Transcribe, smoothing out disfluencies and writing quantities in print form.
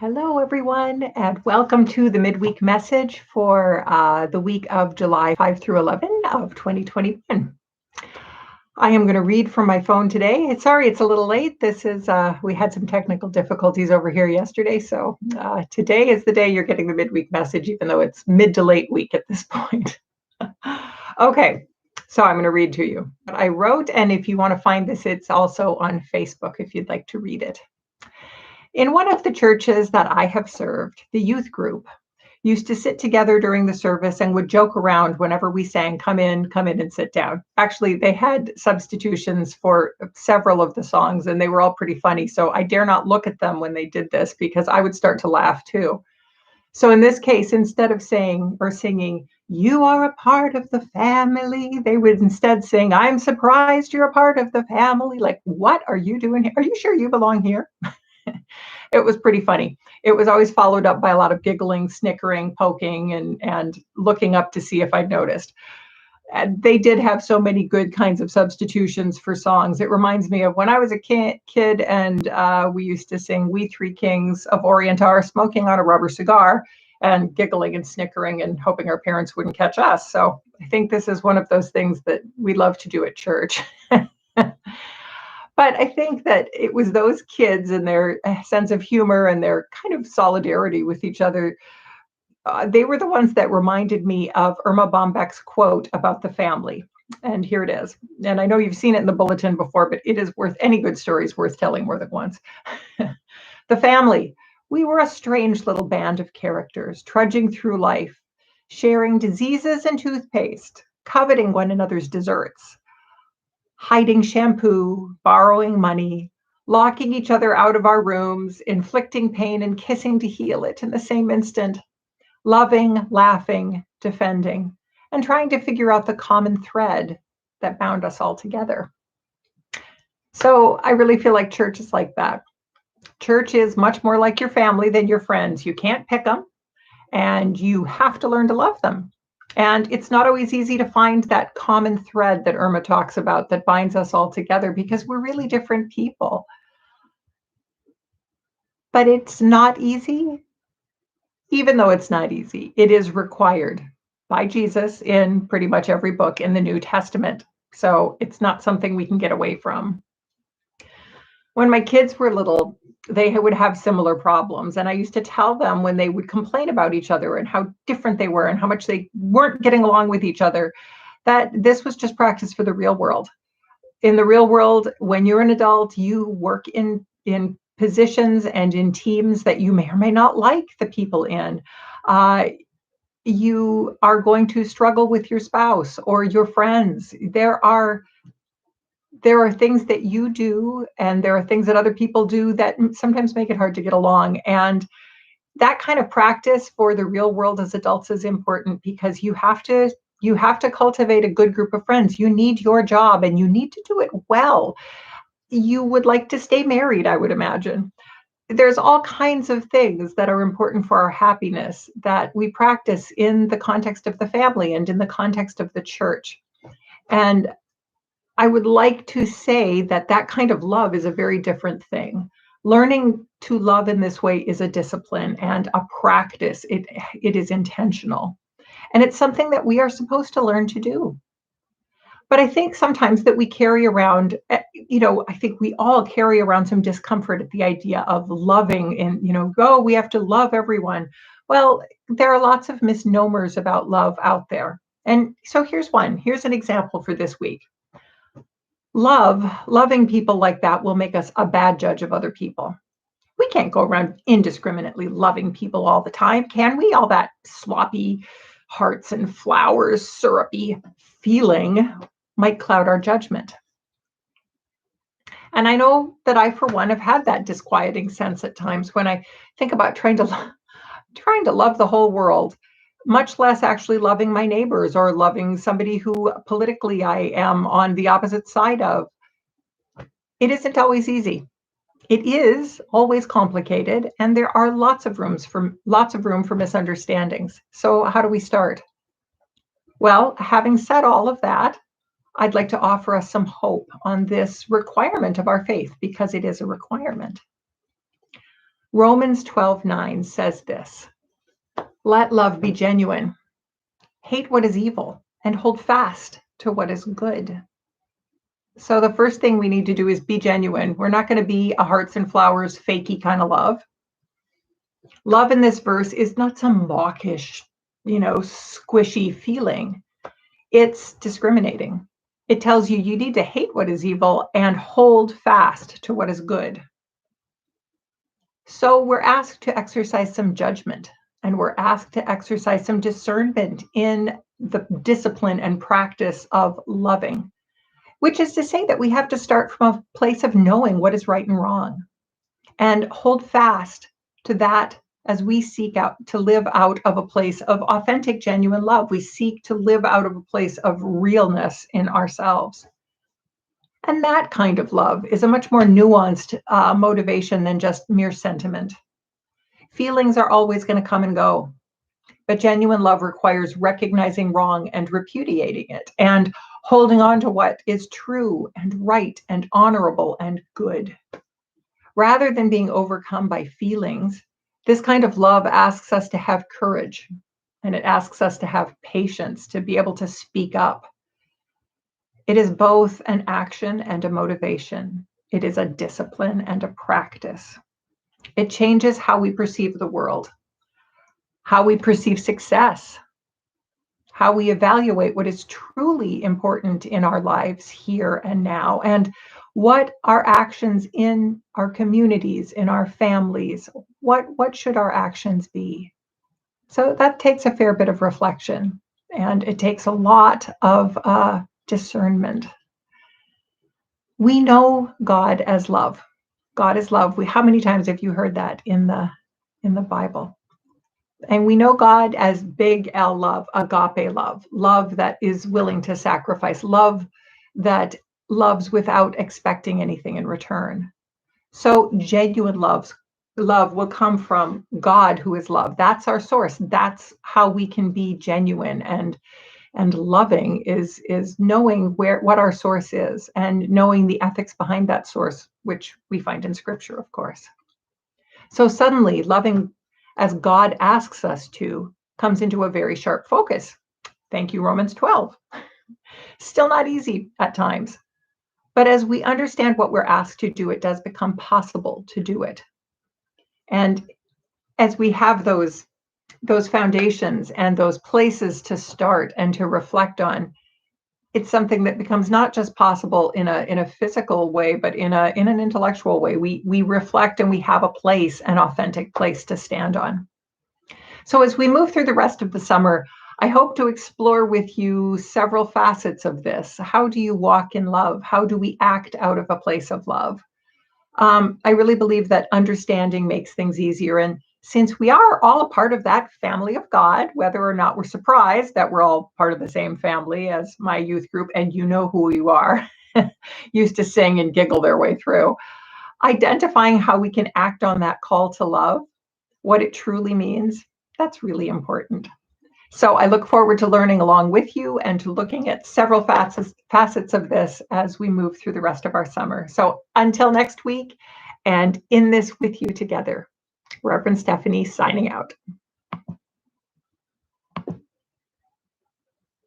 Hello, everyone, and welcome to the Midweek Message for the week of July 5 through 11 of 2021. I am going to read from my phone today. Sorry, it's a little late. We had some technical difficulties over here yesterday, so today is the day you're getting the Midweek Message, even though it's mid to late week at this point. Okay, so I'm going to read to you what I wrote, and if you want to find this, it's also on Facebook if you'd like to read it. In one of the churches that I have served, the youth group used to sit together during the service and would joke around whenever we sang, come in and sit down. Actually, they had substitutions for several of the songs and they were all pretty funny. So I dare not look at them when they did this because I would start to laugh too. So in this case, instead of saying or singing, you are a part of the family, they would instead sing, I'm surprised you're a part of the family. Like, what are you doing here? Are you sure you belong here? It was pretty funny. It was always followed up by a lot of giggling, snickering, poking, and looking up to see if I'd noticed. And they did have so many good kinds of substitutions for songs. It reminds me of when I was a kid and we used to sing We Three Kings of Orient are smoking on a rubber cigar and giggling and snickering and hoping our parents wouldn't catch us. So I think this is one of those things that we love to do at church. But I think that it was those kids and their sense of humor and their kind of solidarity with each other. They were the ones that reminded me of Irma Bombeck's quote about the family. And here it is. And I know you've seen it in the bulletin before, but it is worth any good story is worth telling more than once. The family. We were a strange little band of characters trudging through life, sharing diseases and toothpaste, coveting one another's desserts, hiding shampoo, borrowing money, locking each other out of our rooms, inflicting pain and kissing to heal it in the same instant, loving, laughing, defending, and trying to figure out the common thread that bound us all together. So I really feel like church is like that. Church is much more like your family than your friends. You can't pick them, and you have to learn to love them. And it's not always easy to find that common thread that Irma talks about that binds us all together because we're really different people. But it's not easy. Even though it's not easy, it is required by Jesus in pretty much every book in the New Testament. So it's not something we can get away from. When my kids were little, they would have similar problems. And I used to tell them when they would complain about each other and how different they were and how much they weren't getting along with each other, that this was just practice for the real world. In the real world, when you're an adult, you work in positions and in teams that you may or may not like the people in. You are going to struggle with your spouse or your friends. There are things that you do and there are things that other people do that sometimes make it hard to get along. And that kind of practice for the real world as adults is important because you have to cultivate a good group of friends. You need your job and you need to do it well. You would like to stay married, I would imagine. There's all kinds of things that are important for our happiness that we practice in the context of the family and in the context of the church. And I would like to say that that kind of love is a very different thing. Learning to love in this way is a discipline and a practice. It is intentional. And it's something that we are supposed to learn to do. But I think sometimes that we carry around, I think we all carry around some discomfort at the idea of loving and, we have to love everyone. Well, there are lots of misnomers about love out there. And so here's one. Here's an example for this week. Loving people like that will make us a bad judge of other people. We can't go around indiscriminately loving people all the time, can we? All that sloppy hearts and flowers, syrupy feeling might cloud our judgment. And I know that I, for one, have had that disquieting sense at times when I think about trying to love the whole world, much less actually loving my neighbors or loving somebody who politically I am on the opposite side of. It isn't always easy. It is always complicated, and there are lots of room for misunderstandings. So how do we start? Well, having said all of that, I'd like to offer us some hope on this requirement of our faith because it is a requirement. Romans 12:9 says this: "Let love be genuine. Hate what is evil and hold fast to what is good." So the first thing we need to do is be genuine. We're not going to be a hearts and flowers, fakey kind of love. Love in this verse is not some mawkish, squishy feeling. It's discriminating. It tells you need to hate what is evil and hold fast to what is good. So we're asked to exercise some judgment, and we're asked to exercise some discernment in the discipline and practice of loving, which is to say that we have to start from a place of knowing what is right and wrong and hold fast to that as we seek out to live out of a place of authentic, genuine love. We seek to live out of a place of realness in ourselves. And that kind of love is a much more nuanced motivation than just mere sentiment. Feelings are always going to come and go, but genuine love requires recognizing wrong and repudiating it and holding on to what is true and right and honorable and good. Rather than being overcome by feelings, this kind of love asks us to have courage, and it asks us to have patience, to be able to speak up. It is both an action and a motivation. It is a discipline and a practice. It changes how we perceive the world, how we perceive success, how we evaluate what is truly important in our lives here and now, and what our actions in our communities, in our families, what should our actions be? So that takes a fair bit of reflection, and it takes a lot of discernment. We know God as love. God is love. How many times have you heard that in the Bible? And we know God as big L love, agape love, love that is willing to sacrifice, love that loves without expecting anything in return. So genuine love will come from God, who is love. That's our source. That's how we can be genuine and loving is knowing what our source is and knowing the ethics behind that source, which we find in Scripture, of course. So suddenly, loving as God asks us to comes into a very sharp focus. Thank you, Romans 12. Still not easy at times. But as we understand what we're asked to do, it does become possible to do it. And as we have those foundations and those places to start and to reflect on, it's something that becomes not just possible in a physical way, but in an intellectual way. We reflect and we have a place, an authentic place to stand on. So as we move through the rest of the summer, I hope to explore with you several facets of this. How do you walk in love? How do we act out of a place of love? I really believe that understanding makes things easier. And since we are all a part of that family of God, whether or not we're surprised that we're all part of the same family as my youth group, and you know who you are, used to sing and giggle their way through, identifying how we can act on that call to love, what it truly means, that's really important. So I look forward to learning along with you and to looking at several facets of this as we move through the rest of our summer. So until next week, and in this with you together, Reverend Stephanie signing out.